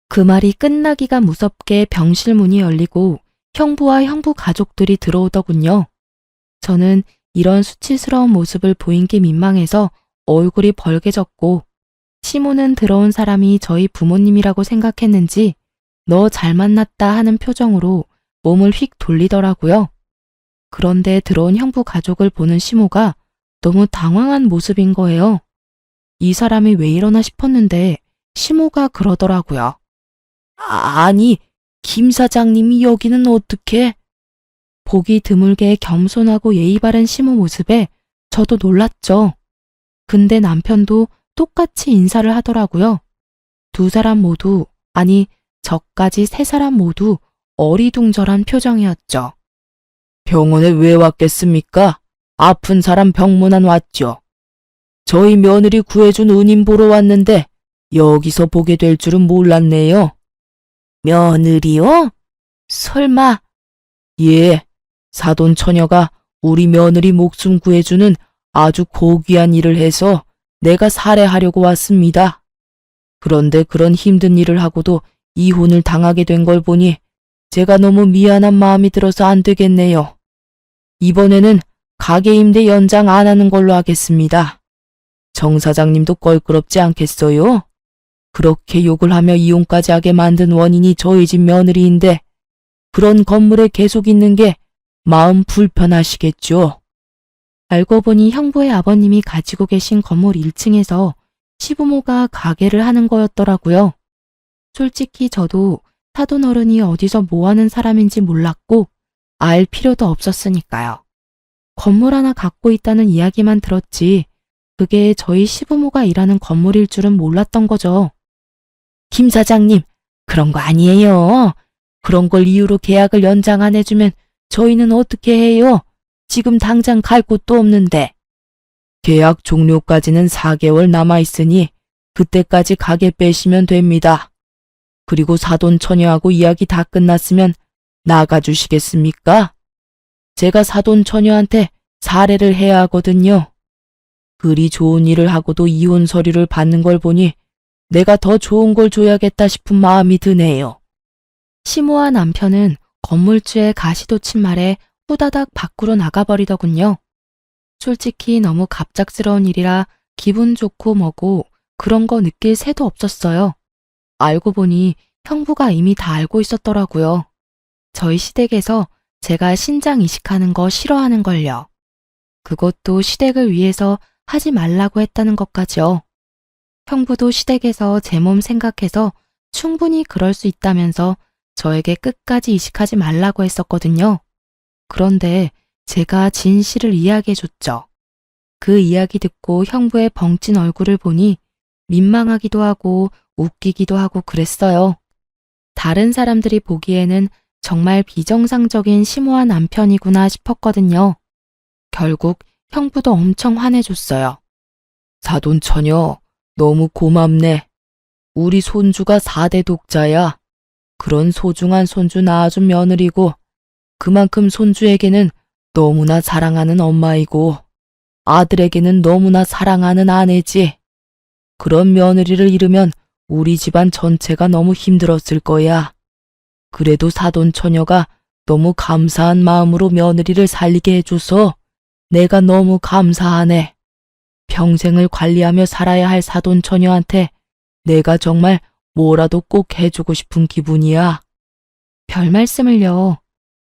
그 말이 끝나기가 무섭게 병실 문이 열리고 형부와 형부 가족들이 들어오더군요. 저는 이런 수치스러운 모습을 보인 게 민망해서 얼굴이 벌개졌고, 시모는 들어온 사람이 저희 부모님이라고 생각했는지 너 잘 만났다 하는 표정으로 몸을 휙 돌리더라고요. 그런데 들어온 형부 가족을 보는 시모가 너무 당황한 모습인 거예요. 이 사람이 왜 이러나 싶었는데 시모가 그러더라고요. 아니, 김 사장님이 여기는 어떻게? 보기 드물게 겸손하고 예의 바른 시모 모습에 저도 놀랐죠. 근데 남편도 똑같이 인사를 하더라고요. 두 사람 모두, 아니 저까지 세 사람 모두 어리둥절한 표정이었죠. 병원에 왜 왔겠습니까? 아픈 사람 병문안 왔죠. 저희 며느리 구해준 은인 보러 왔는데 여기서 보게 될 줄은 몰랐네요. 며느리요? 설마? 예, 사돈 처녀가 우리 며느리 목숨 구해주는 아주 고귀한 일을 해서 내가 살해하려고 왔습니다. 그런데 그런 힘든 일을 하고도 이혼을 당하게 된 걸 보니 제가 너무 미안한 마음이 들어서 안 되겠네요. 이번에는 가게 임대 연장 안 하는 걸로 하겠습니다. 정 사장님도 껄끄럽지 않겠어요? 그렇게 욕을 하며 이혼까지 하게 만든 원인이 저희 집 며느리인데 그런 건물에 계속 있는 게 마음 불편하시겠죠? 알고 보니 형부의 아버님이 가지고 계신 건물 1층에서 시부모가 가게를 하는 거였더라고요. 솔직히 저도 사돈 어른이 어디서 뭐 하는 사람인지 몰랐고 알 필요도 없었으니까요. 건물 하나 갖고 있다는 이야기만 들었지 그게 저희 시부모가 일하는 건물일 줄은 몰랐던 거죠. 김 사장님, 그런 거 아니에요. 그런 걸 이유로 계약을 연장 안 해주면 저희는 어떻게 해요? 지금 당장 갈 곳도 없는데. 계약 종료까지는 4개월 남아있으니 그때까지 가게 빼시면 됩니다. 그리고 사돈 처녀하고 이야기 다 끝났으면 나가주시겠습니까? 제가 사돈 처녀한테 사례를 해야 하거든요. 그리 좋은 일을 하고도 이혼 서류를 받는 걸 보니 내가 더 좋은 걸 줘야겠다 싶은 마음이 드네요. 시모와 남편은 건물주의 가시돋친 말에 후다닥 밖으로 나가버리더군요. 솔직히 너무 갑작스러운 일이라 기분 좋고 뭐고 그런 거 느낄 새도 없었어요. 알고 보니 형부가 이미 다 알고 있었더라고요. 저희 시댁에서 제가 신장 이식하는 거 싫어하는 걸요. 그것도 시댁을 위해서 하지 말라고 했다는 것까지요. 형부도 시댁에서 제 몸 생각해서 충분히 그럴 수 있다면서 저에게 끝까지 이식하지 말라고 했었거든요. 그런데 제가 진실을 이야기해줬죠. 그 이야기 듣고 형부의 벙찐 얼굴을 보니 민망하기도 하고 웃기기도 하고 그랬어요. 다른 사람들이 보기에는 정말 비정상적인 심오한 남편이구나 싶었거든요. 결국 형부도 엄청 화내줬어요. 사돈 처녀, 너무 고맙네. 우리 손주가 4대 독자야. 그런 소중한 손주 낳아준 며느리고 그만큼 손주에게는 너무나 사랑하는 엄마이고 아들에게는 너무나 사랑하는 아내지. 그런 며느리를 잃으면 우리 집안 전체가 너무 힘들었을 거야. 그래도 사돈 처녀가 너무 감사한 마음으로 며느리를 살리게 해줘서 내가 너무 감사하네. 평생을 관리하며 살아야 할 사돈 처녀한테 내가 정말 뭐라도 꼭 해주고 싶은 기분이야. 별 말씀을요.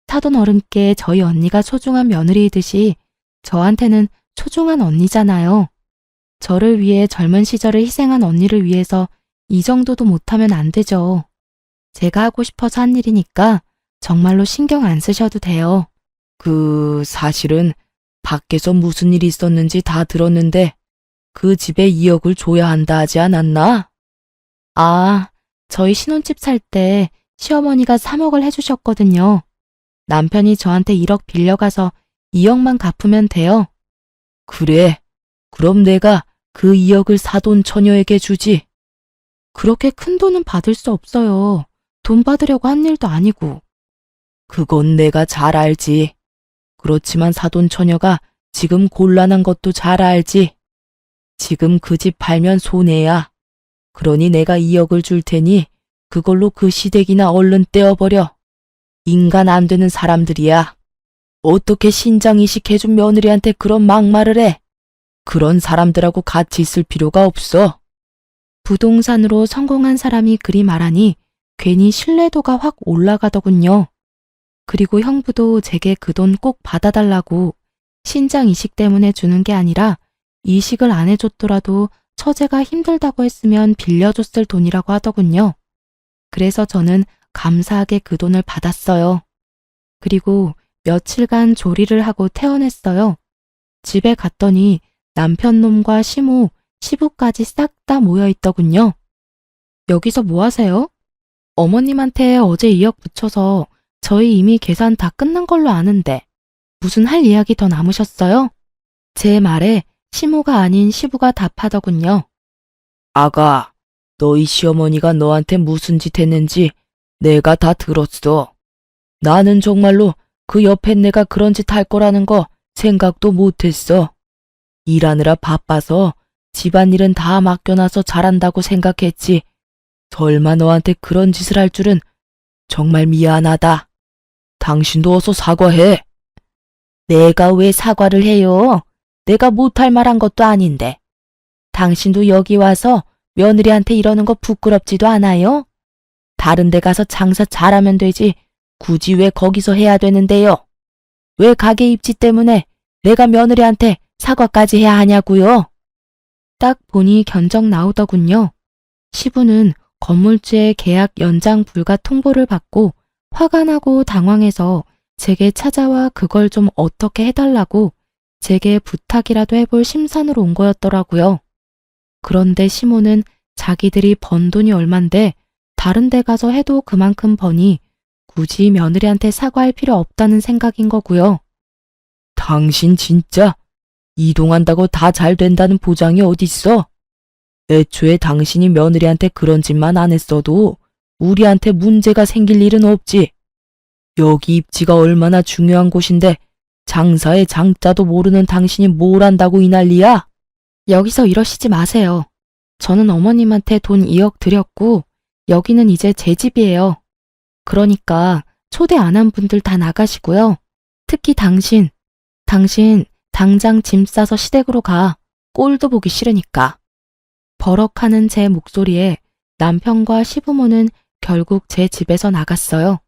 사돈 어른께 저희 언니가 소중한 며느리이듯이 저한테는 소중한 언니잖아요. 저를 위해 젊은 시절을 희생한 언니를 위해서 이 정도도 못하면 안 되죠. 제가 하고 싶어서 한 일이니까 정말로 신경 안 쓰셔도 돼요. 사실은 밖에서 무슨 일이 있었는지 다 들었는데 그 집에 2억을 줘야 한다 하지 않았나? 아, 저희 신혼집 살 때 시어머니가 3억을 해주셨거든요. 남편이 저한테 1억 빌려가서 2억만 갚으면 돼요. 그래, 그럼 내가 그 2억을 사돈 처녀에게 주지. 그렇게 큰 돈은 받을 수 없어요. 돈 받으려고 한 일도 아니고. 그건 내가 잘 알지. 그렇지만 사돈 처녀가 지금 곤란한 것도 잘 알지. 지금 그 집 팔면 손해야. 그러니 내가 2억을 줄 테니 그걸로 그 시댁이나 얼른 떼어버려. 인간 안 되는 사람들이야. 어떻게 신장이식 해준 며느리한테 그런 막말을 해. 그런 사람들하고 같이 있을 필요가 없어. 부동산으로 성공한 사람이 그리 말하니 괜히 신뢰도가 확 올라가더군요. 그리고 형부도 제게 그 돈 꼭 받아달라고 신장 이식 때문에 주는 게 아니라 이식을 안 해줬더라도 처제가 힘들다고 했으면 빌려줬을 돈이라고 하더군요. 그래서 저는 감사하게 그 돈을 받았어요. 그리고 며칠간 조리를 하고 퇴원했어요. 집에 갔더니 남편 놈과 시모, 시부까지 싹 다 모여 있더군요. 여기서 뭐 하세요? 어머님한테 어제 2억 붙여서 저희 이미 계산 다 끝난 걸로 아는데 무슨 할 이야기 더 남으셨어요? 제 말에 시모가 아닌 시부가 답하더군요. 아가, 너희 시어머니가 너한테 무슨 짓 했는지 내가 다 들었어. 나는 정말로 그 옆에 내가 그런 짓 할 거라는 거 생각도 못했어. 일하느라 바빠서 집안일은 다 맡겨놔서 잘한다고 생각했지. 설마 너한테 그런 짓을 할 줄은 정말 미안하다. 당신도 어서 사과해. 내가 왜 사과를 해요? 내가 못할 말한 것도 아닌데. 당신도 여기 와서 며느리한테 이러는 거 부끄럽지도 않아요? 다른 데 가서 장사 잘하면 되지 굳이 왜 거기서 해야 되는데요? 왜 가게 입지 때문에 내가 며느리한테 사과까지 해야 하냐고요? 딱 보니 견적 나오더군요. 시부는 건물주의 계약 연장 불가 통보를 받고 화가 나고 당황해서 제게 찾아와 그걸 좀 어떻게 해달라고 제게 부탁이라도 해볼 심산으로 온 거였더라고요. 그런데 시모는 자기들이 번 돈이 얼만데 다른 데 가서 해도 그만큼 버니 굳이 며느리한테 사과할 필요 없다는 생각인 거고요. 당신 진짜 이동한다고 다 잘 된다는 보장이 어딨어? 애초에 당신이 며느리한테 그런 짓만 안 했어도 우리한테 문제가 생길 일은 없지. 여기 입지가 얼마나 중요한 곳인데 장사의 장자도 모르는 당신이 뭘 안다고 이 난리야? 여기서 이러시지 마세요. 저는 어머님한테 돈 2억 드렸고 여기는 이제 제 집이에요. 그러니까 초대 안 한 분들 다 나가시고요. 특히 당신 당장 짐 싸서 시댁으로 가. 꼴도 보기 싫으니까. 버럭하는 제 목소리에 남편과 시부모는 결국 제 집에서 나갔어요.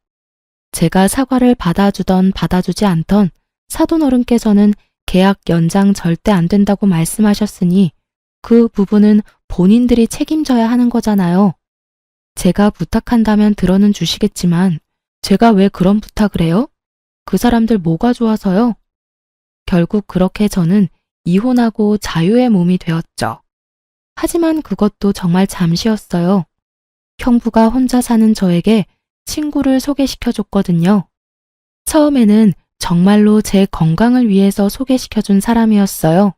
제가 사과를 받아주던 받아주지 않던 사돈 어른께서는 계약 연장 절대 안 된다고 말씀하셨으니 그 부분은 본인들이 책임져야 하는 거잖아요. 제가 부탁한다면 들어는 주시겠지만 제가 왜 그런 부탁을 해요? 그 사람들 뭐가 좋아서요? 결국 그렇게 저는 이혼하고 자유의 몸이 되었죠. 하지만 그것도 정말 잠시였어요. 형부가 혼자 사는 저에게 친구를 소개시켜줬거든요. 처음에는 정말로 제 건강을 위해서 소개시켜준 사람이었어요.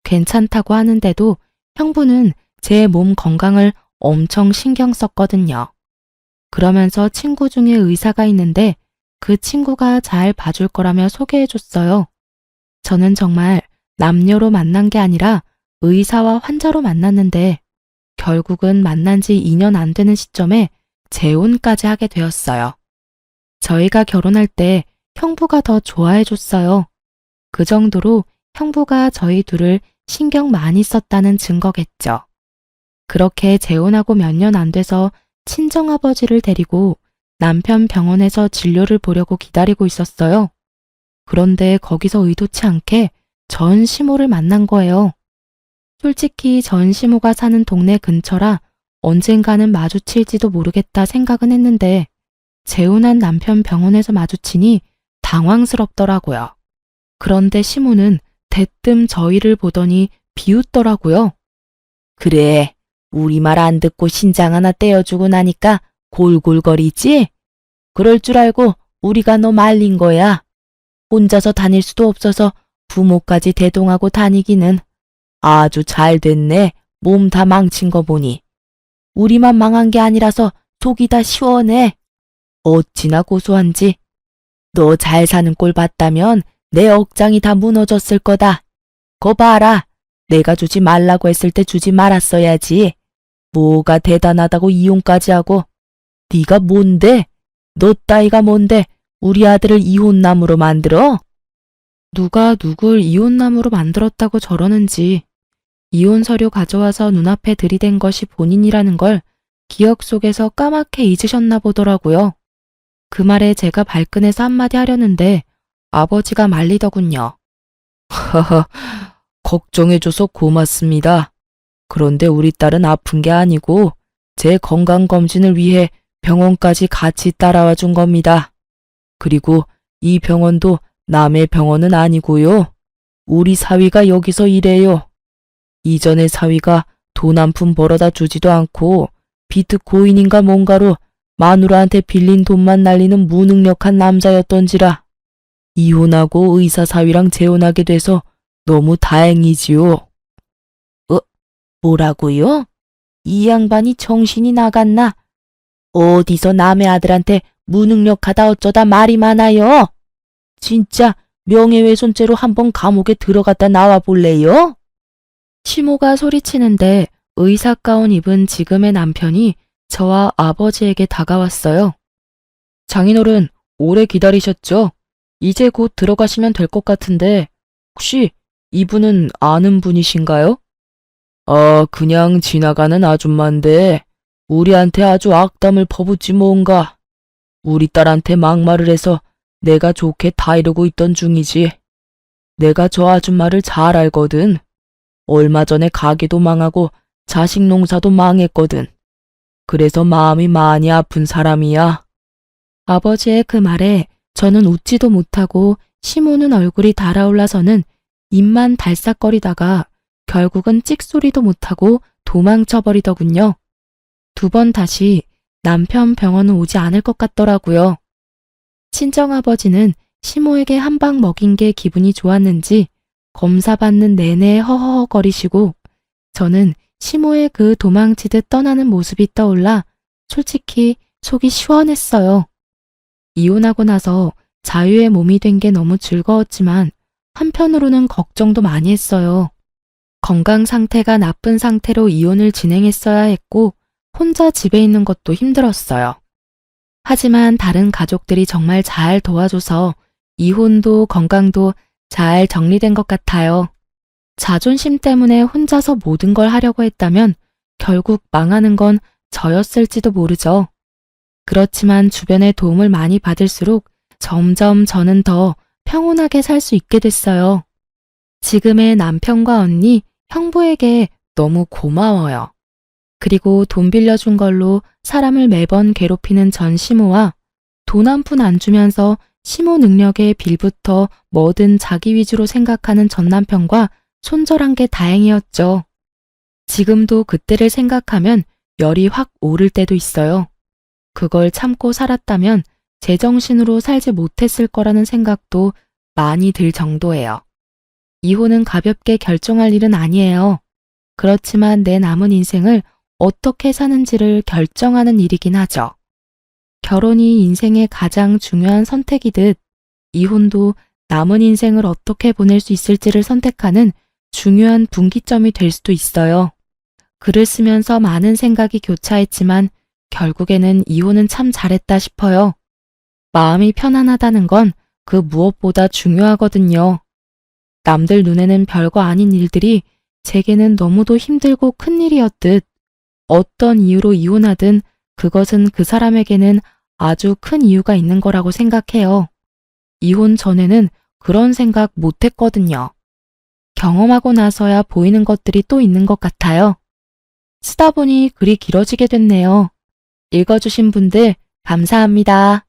괜찮다고 하는데도 형부는 제 몸 건강을 엄청 신경 썼거든요. 그러면서 친구 중에 의사가 있는데 그 친구가 잘 봐줄 거라며 소개해줬어요. 저는 정말 남녀로 만난 게 아니라 의사와 환자로 만났는데 결국은 만난 지 2년 안 되는 시점에 재혼까지 하게 되었어요. 저희가 결혼할 때 형부가 더 좋아해줬어요. 그 정도로 형부가 저희 둘을 신경 많이 썼다는 증거겠죠. 그렇게 재혼하고 몇 년 안 돼서 친정아버지를 데리고 남편 병원에서 진료를 보려고 기다리고 있었어요. 그런데 거기서 의도치 않게 전 시모를 만난 거예요. 솔직히 전 시모가 사는 동네 근처라 언젠가는 마주칠지도 모르겠다 생각은 했는데 재혼한 남편 병원에서 마주치니 당황스럽더라고요. 그런데 시모는 대뜸 저희를 보더니 비웃더라고요. 그래, 우리 말 안 듣고 신장 하나 떼어주고 나니까 골골거리지? 그럴 줄 알고 우리가 너 말린 거야. 혼자서 다닐 수도 없어서 부모까지 대동하고 다니기는. 아주 잘 됐네. 몸 다 망친 거 보니. 우리만 망한 게 아니라서 속이 다 시원해. 어찌나 고소한지. 너 잘 사는 꼴 봤다면 내 억장이 다 무너졌을 거다. 거 봐라. 내가 주지 말라고 했을 때 주지 말았어야지. 뭐가 대단하다고 이혼까지 하고. 네가 뭔데? 너 따위가 뭔데 우리 아들을 이혼남으로 만들어? 누가 누굴 이혼남으로 만들었다고 저러는지. 이혼 서류 가져와서 눈앞에 들이댄 것이 본인이라는 걸 기억 속에서 까맣게 잊으셨나 보더라고요. 그 말에 제가 발끈해서 한마디 하려는데 아버지가 말리더군요. 허허, 걱정해줘서 고맙습니다. 그런데 우리 딸은 아픈 게 아니고 제 건강검진을 위해 병원까지 같이 따라와 준 겁니다. 그리고 이 병원도 남의 병원은 아니고요. 우리 사위가 여기서 일해요. 이전에 사위가 돈 한 푼 벌어다 주지도 않고 비트코인인가 뭔가로 마누라한테 빌린 돈만 날리는 무능력한 남자였던지라 이혼하고 의사 사위랑 재혼하게 돼서 너무 다행이지요. 뭐라고요? 이 양반이 정신이 나갔나? 어디서 남의 아들한테 무능력하다 어쩌다 말이 많아요? 진짜 명예훼손죄로 한번 감옥에 들어갔다 나와 볼래요? 시모가 소리치는데 의사 가운 입은 지금의 남편이 저와 아버지에게 다가왔어요. 장인어른, 오래 기다리셨죠? 이제 곧 들어가시면 될 것 같은데 혹시 이분은 아는 분이신가요? 그냥 지나가는 아줌마인데 우리한테 아주 악담을 퍼붓지 뭔가. 우리 딸한테 막말을 해서 내가 좋게 다이르고 있던 중이지. 내가 저 아줌마를 잘 알거든. 얼마 전에 가게도 망하고 자식 농사도 망했거든. 그래서 마음이 많이 아픈 사람이야. 아버지의 그 말에 저는 웃지도 못하고 시모는 얼굴이 달아올라서는 입만 달싹거리다가 결국은 찍소리도 못하고 도망쳐버리더군요. 2번 다시 남편 병원은 오지 않을 것 같더라고요. 친정아버지는 시모에게 한 방 먹인 게 기분이 좋았는지 검사받는 내내 허허거리시고 저는 시모의 그 도망치듯 떠나는 모습이 떠올라 솔직히 속이 시원했어요. 이혼하고 나서 자유의 몸이 된 게 너무 즐거웠지만 한편으로는 걱정도 많이 했어요. 건강 상태가 나쁜 상태로 이혼을 진행했어야 했고 혼자 집에 있는 것도 힘들었어요. 하지만 다른 가족들이 정말 잘 도와줘서 이혼도 건강도 잘 정리된 것 같아요. 자존심 때문에 혼자서 모든 걸 하려고 했다면 결국 망하는 건 저였을지도 모르죠. 그렇지만 주변의 도움을 많이 받을수록 점점 저는 더 평온하게 살 수 있게 됐어요. 지금의 남편과 언니, 형부에게 너무 고마워요. 그리고 돈 빌려준 걸로 사람을 매번 괴롭히는 전 시모와 돈 한 푼 안 주면서 시모 능력에 빌부터 뭐든 자기 위주로 생각하는 전 남편과 손절한 게 다행이었죠. 지금도 그때를 생각하면 열이 확 오를 때도 있어요. 그걸 참고 살았다면 제정신으로 살지 못했을 거라는 생각도 많이 들 정도예요. 이혼은 가볍게 결정할 일은 아니에요. 그렇지만 내 남은 인생을 어떻게 사는지를 결정하는 일이긴 하죠. 결혼이 인생의 가장 중요한 선택이듯 이혼도 남은 인생을 어떻게 보낼 수 있을지를 선택하는 중요한 분기점이 될 수도 있어요. 글을 쓰면서 많은 생각이 교차했지만 결국에는 이혼은 참 잘했다 싶어요. 마음이 편안하다는 건 그 무엇보다 중요하거든요. 남들 눈에는 별거 아닌 일들이 제게는 너무도 힘들고 큰 일이었듯 어떤 이유로 이혼하든 그것은 그 사람에게는 아주 큰 이유가 있는 거라고 생각해요. 이혼 전에는 그런 생각 못 했거든요. 경험하고 나서야 보이는 것들이 또 있는 것 같아요. 쓰다 보니 글이 길어지게 됐네요. 읽어주신 분들 감사합니다.